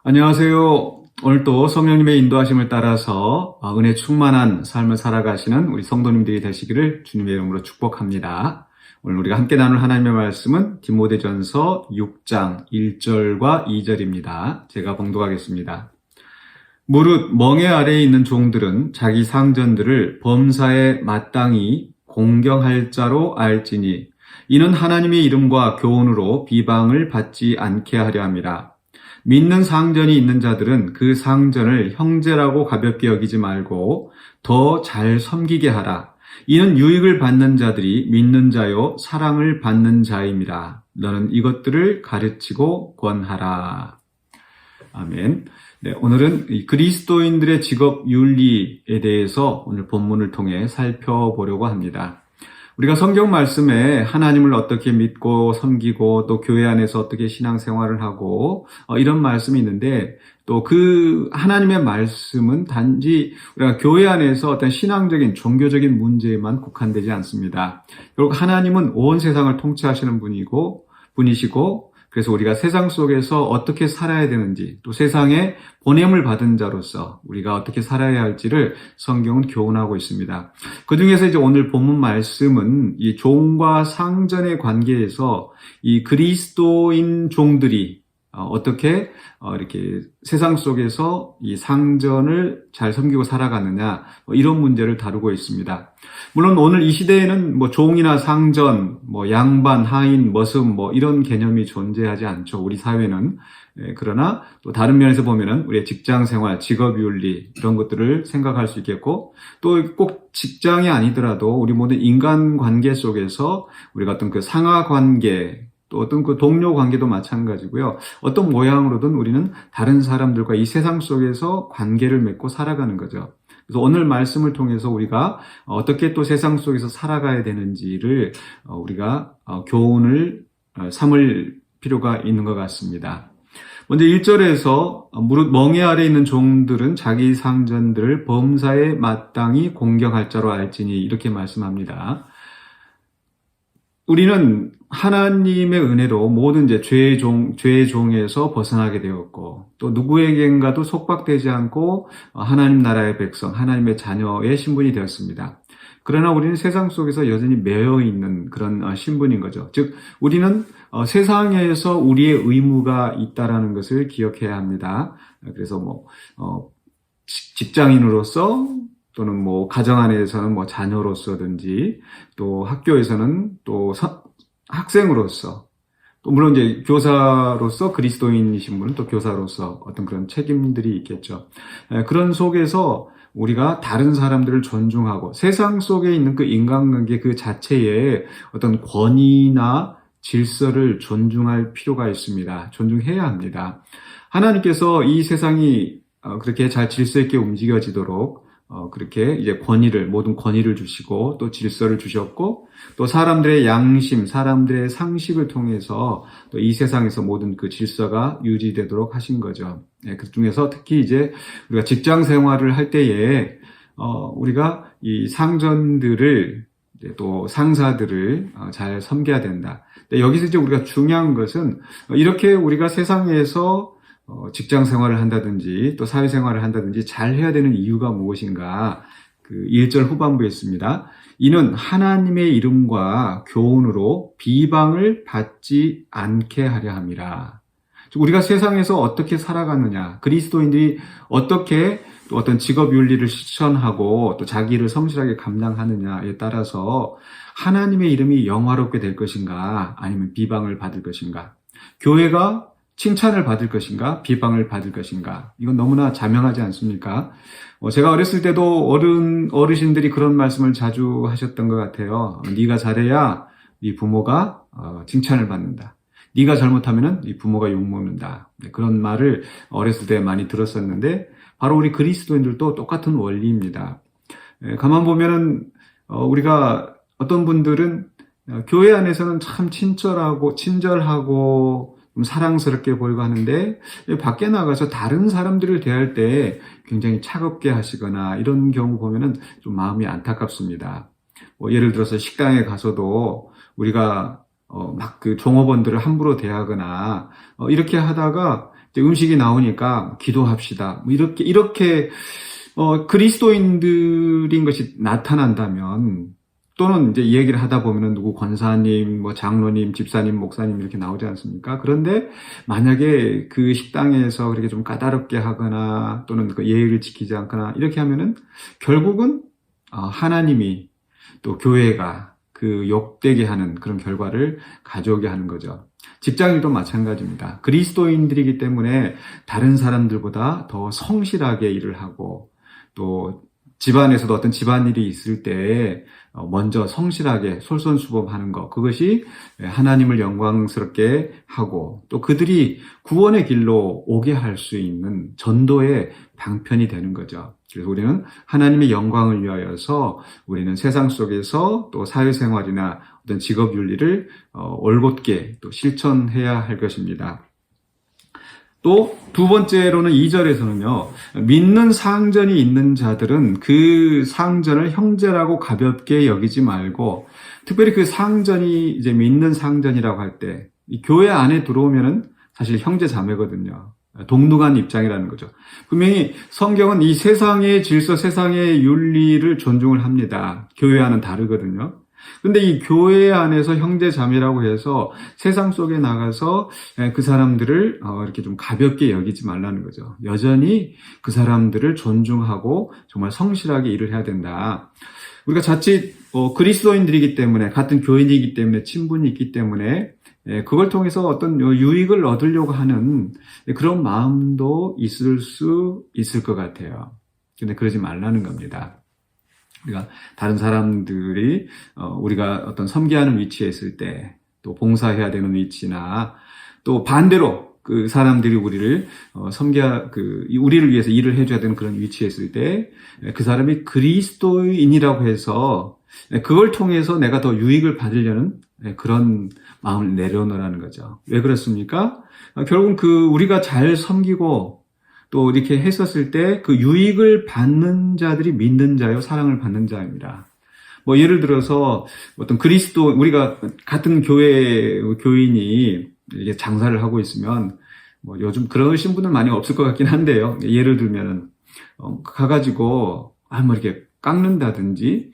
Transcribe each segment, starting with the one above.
안녕하세요. 오늘도 성령님의 인도하심을 따라서 은혜 충만한 삶을 살아가시는 우리 성도님들이 되시기를 주님의 이름으로 축복합니다. 오늘 우리가 함께 나눌 하나님의 말씀은 디모데전서 6장 1절과 2절입니다. 제가 봉독하겠습니다. 무릇 멍에 아래에 있는 종들은 자기 상전들을 범사에 마땅히 공경할 자로 알지니 이는 하나님의 이름과 교훈으로 비방을 받지 않게 하려 함이라. 믿는 상전이 있는 자들은 그 상전을 형제라고 가볍게 여기지 말고 더 잘 섬기게 하라. 이는 유익을 받는 자들이 믿는 자요 사랑을 받는 자임이라. 너는 이것들을 가르치고 권하라. 아멘. 네, 오늘은 그리스도인들의 직업 윤리에 대해서 오늘 본문을 통해 살펴보려고 합니다. 우리가 성경 말씀에 하나님을 어떻게 믿고 섬기고 또 교회 안에서 어떻게 신앙생활을 하고 이런 말씀이 있는데 또 그 하나님의 말씀은 단지 우리가 교회 안에서 어떤 신앙적인 종교적인 문제에만 국한되지 않습니다. 결국 하나님은 온 세상을 통치하시는 분이시고 그래서 우리가 세상 속에서 어떻게 살아야 되는지 또 세상에 보냄을 받은 자로서 우리가 어떻게 살아야 할지를 성경은 교훈하고 있습니다. 그 중에서 이제 오늘 본문 말씀은 이 종과 상전의 관계에서 이 그리스도인 종들이 어떻게 이렇게 세상 속에서 이 상전을 잘 섬기고 살아가느냐 이런 문제를 다루고 있습니다. 물론 오늘 이 시대에는 종이나 상전, 양반, 하인, 머슴 이런 개념이 존재하지 않죠. 우리 사회는. 그러나 또 다른 면에서 보면은 우리의 직장 생활, 직업 윤리 이런 것들을 생각할 수 있겠고 또 꼭 직장이 아니더라도 우리 모든 인간 관계 속에서 우리가 어떤 그 상하 관계 또 어떤 그 동료 관계도 마찬가지고요. 어떤 모양으로든 우리는 다른 사람들과 이 세상 속에서 관계를 맺고 살아가는 거죠. 그래서 오늘 말씀을 통해서 우리가 어떻게 또 세상 속에서 살아가야 되는지를 우리가 교훈을 삼을 필요가 있는 것 같습니다. 먼저 1절에서 무릇 멍에 아래 있는 종들은 자기 상전들을 범사에 마땅히 공경할 자로 알지니 이렇게 말씀합니다. 우리는 하나님의 은혜로 모든 죄의 종에서 벗어나게 되었고 또 누구에겐가도 속박되지 않고 하나님 나라의 백성, 하나님의 자녀의 신분이 되었습니다. 그러나 우리는 세상 속에서 여전히 매여 있는 그런 신분인 거죠. 즉 우리는 세상에서 우리의 의무가 있다라는 것을 기억해야 합니다. 그래서 직장인으로서 또는 가정 안에서는 자녀로서든지 또 학교에서는 또 학생으로서 또 물론 이제 교사로서 그리스도인이신 분은 또 교사로서 어떤 그런 책임들이 있겠죠. 그런 속에서 우리가 다른 사람들을 존중하고 세상 속에 있는 그 인간관계 그 자체에 어떤 권위나 질서를 존중할 필요가 있습니다. 존중해야 합니다. 하나님께서 이 세상이 그렇게 잘 질서 있게 움직여지도록 그렇게 이제 모든 권위를 주시고 또 질서를 주셨고 또 사람들의 양심, 사람들의 상식을 통해서 또 이 세상에서 모든 그 질서가 유지되도록 하신 거죠. 그 중에서 특히 이제 우리가 직장 생활을 할 때에 우리가 이 상전들을 또 상사들을 잘 섬겨야 된다. 여기서 이제 우리가 중요한 것은 이렇게 우리가 세상에서 직장 생활을 한다든지 또 사회 생활을 한다든지 잘 해야 되는 이유가 무엇인가? 그 1절 후반부에 있습니다. 이는 하나님의 이름과 교훈으로 비방을 받지 않게 하려 함이라. 우리가 세상에서 어떻게 살아가느냐, 그리스도인들이 어떻게 또 어떤 직업 윤리를 실천하고 또 자기를 성실하게 감당하느냐에 따라서 하나님의 이름이 영화롭게 될 것인가 아니면 비방을 받을 것인가, 교회가 칭찬을 받을 것인가 비방을 받을 것인가, 이건 너무나 자명하지 않습니까? 제가 어렸을 때도 어르신들이 그런 말씀을 자주 하셨던 것 같아요. 네가 잘해야 네 부모가 칭찬을 받는다. 네가 잘못하면은 네 부모가 욕먹는다. 그런 말을 어렸을 때 많이 들었었는데 바로 우리 그리스도인들도 똑같은 원리입니다. 가만 보면은 우리가 어떤 분들은 교회 안에서는 참 친절하고 좀 사랑스럽게 보이고 하는데 밖에 나가서 다른 사람들을 대할 때 굉장히 차갑게 하시거나 이런 경우 보면은 좀 마음이 안타깝습니다. 예를 들어서 식당에 가서도 우리가 막 그 종업원들을 함부로 대하거나 이렇게 하다가 이제 음식이 나오니까 기도합시다. 뭐 이렇게 그리스도인들인 것이 나타난다면, 또는 이제 이 얘기를 하다 보면은 누구 권사님, 뭐 장로님, 집사님, 목사님 이렇게 나오지 않습니까? 그런데 만약에 그 식당에서 그렇게 좀 까다롭게 하거나 또는 그 예의를 지키지 않거나 이렇게 하면은 결국은 하나님이 또 교회가 그 욕되게 하는 그런 결과를 가져오게 하는 거죠. 직장일도 마찬가지입니다. 그리스도인들이기 때문에 다른 사람들보다 더 성실하게 일을 하고, 또 집안에서도 어떤 집안일이 있을 때 먼저 성실하게 솔선수범하는 것, 그것이 하나님을 영광스럽게 하고 또 그들이 구원의 길로 오게 할 수 있는 전도의 방편이 되는 거죠. 그래서 우리는 하나님의 영광을 위하여서 우리는 세상 속에서 또 사회생활이나 어떤 직업윤리를 올곧게 또 실천해야 할 것입니다. 또 두 번째로는 2절에서는요, 믿는 상전이 있는 자들은 그 상전을 형제라고 가볍게 여기지 말고, 특별히 그 상전이 이제 믿는 상전이라고 할 때, 이 교회 안에 들어오면은 사실 형제 자매거든요. 동등한 입장이라는 거죠. 분명히 성경은 이 세상의 질서, 세상의 윤리를 존중을 합니다. 교회와는 다르거든요. 근데 이 교회 안에서 형제 자매라고 해서 세상 속에 나가서 그 사람들을 이렇게 좀 가볍게 여기지 말라는 거죠. 여전히 그 사람들을 존중하고 정말 성실하게 일을 해야 된다. 우리가 자칫 그리스도인들이기 때문에, 같은 교인이기 때문에, 친분이 있기 때문에 그걸 통해서 어떤 유익을 얻으려고 하는 그런 마음도 있을 수 있을 것 같아요. 근데 그러지 말라는 겁니다. 우리가 다른 사람들이 우리가 어떤 섬기하는 위치에 있을 때, 또 봉사해야 되는 위치나, 또 반대로 그 사람들이 우리를 우리를 위해서 일을 해줘야 되는 그런 위치에 있을 때, 그 사람이 그리스도인이라고 해서 그걸 통해서 내가 더 유익을 받으려는 그런 마음을 내려놓으라는 거죠. 왜 그렇습니까? 결국은 우리가 잘 섬기고 또 이렇게 했었을 때 그 유익을 받는 자들이 믿는 자요, 사랑을 받는 자입니다. 뭐 예를 들어서 어떤 우리가 같은 교인이 이게 장사를 하고 있으면, 뭐 요즘 그러신 분은 많이 없을 것 같긴 한데요. 예를 들면은 가가지고 뭐 이렇게 깎는다든지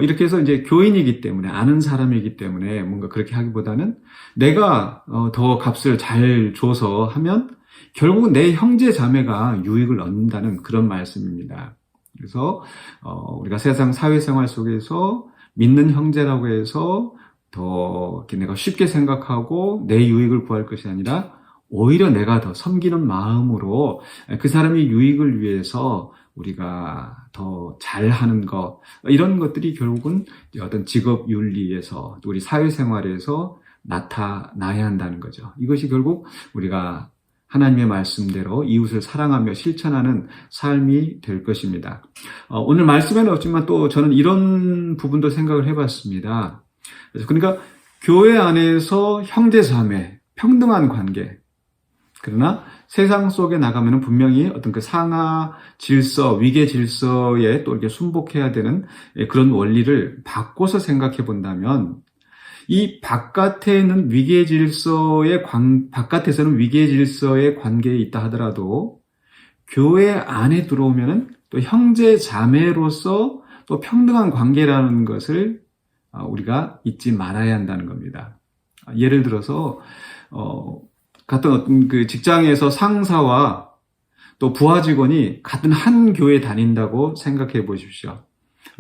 이렇게 해서 이제 교인이기 때문에, 아는 사람이기 때문에 뭔가 그렇게 하기보다는 내가 더 값을 잘 줘서 하면 결국은 내 형제 자매가 유익을 얻는다는 그런 말씀입니다. 그래서 우리가 세상 사회생활 속에서 믿는 형제라고 해서 더 내가 쉽게 생각하고 내 유익을 구할 것이 아니라 오히려 내가 더 섬기는 마음으로 그 사람의 유익을 위해서 우리가 더 잘하는 것, 이런 것들이 결국은 어떤 직업 윤리에서, 또 우리 사회생활에서 나타나야 한다는 거죠. 이것이 결국 우리가 하나님의 말씀대로 이웃을 사랑하며 실천하는 삶이 될 것입니다. 오늘 말씀에는 없지만 또 저는 이런 부분도 생각을 해봤습니다. 그러니까 교회 안에서 형제 자매, 평등한 관계, 그러나 세상 속에 나가면은 분명히 어떤 그 상하 질서, 위계 질서에 또 이렇게 순복해야 되는 그런 원리를 바꿔서 생각해 본다면, 이 바깥에서는 위계 질서의 관계에 있다 하더라도 교회 안에 들어오면은 또 형제 자매로서 또 평등한 관계라는 것을 우리가 잊지 말아야 한다는 겁니다. 예를 들어서 같은 어떤 그 직장에서 상사와 또 부하 직원이 같은 한 교회 다닌다고 생각해 보십시오.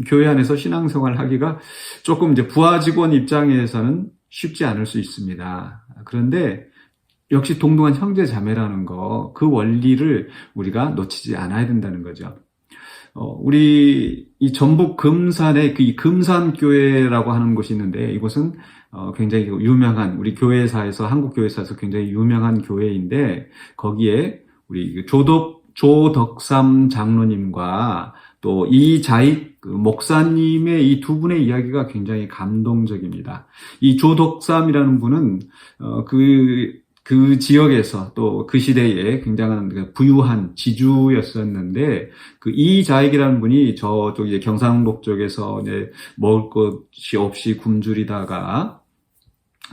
교회 안에서 신앙생활을 하기가 조금 이제 부하 직원 입장에서는 쉽지 않을 수 있습니다. 그런데 역시 동등한 형제 자매라는 거, 그 원리를 우리가 놓치지 않아야 된다는 거죠. 우리 이 전북 금산에 이 금산교회라고 하는 곳이 있는데, 이곳은 굉장히 유명한, 우리 교회사에서, 한국 교회사에서 굉장히 유명한 교회인데, 거기에 우리 조덕삼 장로님과 또 이자익 목사님의 이 두 분의 이야기가 굉장히 감동적입니다. 이 조덕삼이라는 분은 그 지역에서 또 그 시대에 굉장한 부유한 지주였었는데, 그 이자익이라는 분이 저쪽 이제 경상북 쪽에서 이제 먹을 것이 없이 굶주리다가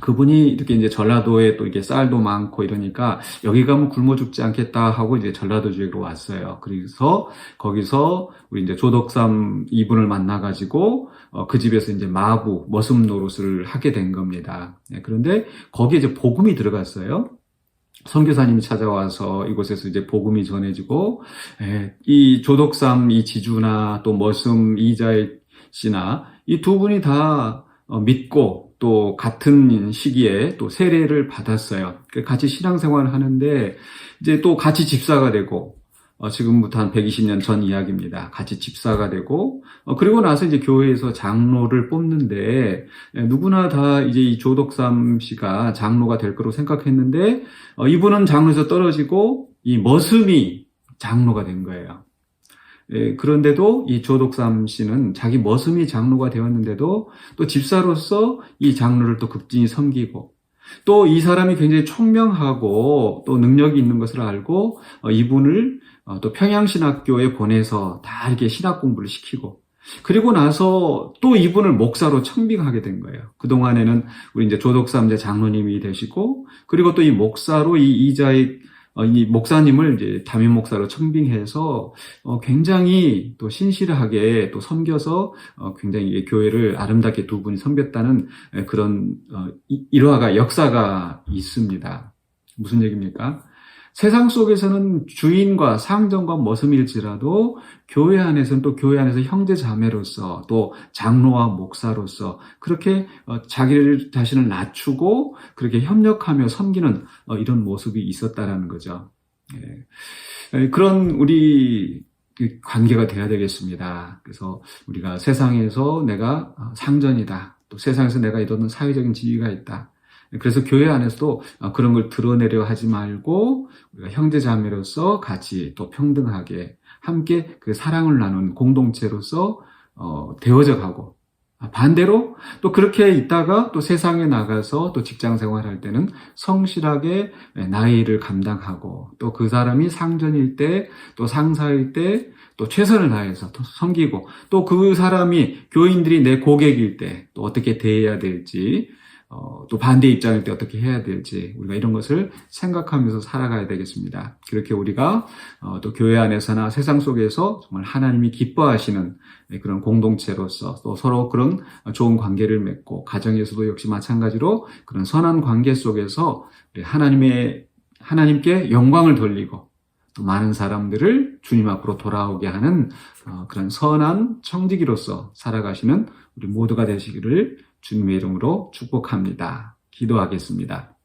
그분이 이렇게 이제 전라도에 또 이렇게 쌀도 많고 이러니까 여기 가면 굶어 죽지 않겠다 하고 이제 전라도 지역으로 왔어요. 그래서 거기서 우리 이제 조덕삼 이분을 만나가지고 그 집에서 이제 마부 머슴 노릇을 하게 된 겁니다. 그런데 거기에 이제 복음이 들어갔어요. 선교사님이 찾아와서 이곳에서 이제 복음이 전해지고, 이 조덕삼 이 지주나 또 머슴 이자의 씨나 이 두 분이 다 믿고 또 같은 시기에 또 세례를 받았어요. 같이 신앙생활을 하는데 이제 또 같이 집사가 되고, 지금부터 한 120년 전 이야기입니다. 같이 집사가 되고, 그리고 나서 이제 교회에서 장로를 뽑는데, 누구나 다 이제 이 조덕삼 씨가 장로가 될 거로 생각했는데, 이분은 장로에서 떨어지고, 이 머슴이 장로가 된 거예요. 그런데도 이 조덕삼 씨는 자기 머슴이 장로가 되었는데도 또 집사로서 이 장로를 또 극진히 섬기고, 또 이 사람이 굉장히 총명하고 또 능력이 있는 것을 알고 이분을 또 평양신학교에 보내서 다 이렇게 신학 공부를 시키고, 그리고 나서 또 이분을 목사로 청빙하게 된 거예요. 그동안에는 우리 이제 조덕삼 장로님이 되시고, 그리고 또 이 목사로 이 목사님을 이제 담임 목사로 청빙해서 굉장히 또 신실하게 또 섬겨서 굉장히 교회를 아름답게 두 분이 섬겼다는 그런 일화가 역사가 있습니다. 무슨 얘기입니까? 세상 속에서는 주인과 상전과 머슴일지라도 교회 안에서는 또 교회 안에서 형제 자매로서 또 장로와 목사로서 그렇게 자기를 자신을 낮추고 그렇게 협력하며 섬기는 이런 모습이 있었다라는 거죠. 그런 우리 관계가 돼야 되겠습니다. 그래서 우리가 세상에서 내가 상전이다, 또 세상에서 내가 이루는 사회적인 지위가 있다, 그래서 교회 안에서도 그런 걸 드러내려 하지 말고 우리가 형제자매로서 같이 또 평등하게 함께 그 사랑을 나눈 공동체로서 되어져 가고, 반대로 또 그렇게 있다가 또 세상에 나가서 또 직장 생활할 때는 성실하게 나의 일을 감당하고, 또 그 사람이 상전일 때 또 상사일 때 또 최선을 다해서 또 섬기고, 또 그 사람이 교인들이 내 고객일 때 또 어떻게 대해야 될지, 또 반대 입장일 때 어떻게 해야 될지 우리가 이런 것을 생각하면서 살아가야 되겠습니다. 그렇게 우리가 또 교회 안에서나 세상 속에서 정말 하나님이 기뻐하시는 그런 공동체로서 또 서로 그런 좋은 관계를 맺고, 가정에서도 역시 마찬가지로 그런 선한 관계 속에서 우리 하나님께 영광을 돌리고 또 많은 사람들을 주님 앞으로 돌아오게 하는 그런 선한 청지기로서 살아가시는 우리 모두가 되시기를 주님의 이름으로 축복합니다. 기도하겠습니다.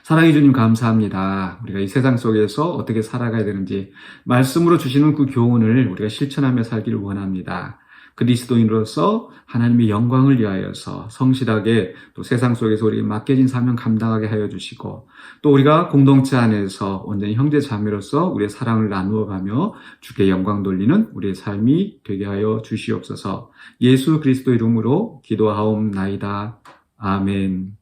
사랑해 주님 감사합니다. 우리가 이 세상 속에서 어떻게 살아가야 되는지 말씀으로 주시는 그 교훈을 우리가 실천하며 살기를 원합니다. 그리스도인으로서 하나님의 영광을 위하여서 성실하게 또 세상 속에서 우리에게 맡겨진 사명 감당하게 하여 주시고, 또 우리가 공동체 안에서 온전히 형제 자매로서 우리의 사랑을 나누어가며 주께 영광 돌리는 우리의 삶이 되게 하여 주시옵소서. 예수 그리스도 이름으로 기도하옵나이다. 아멘.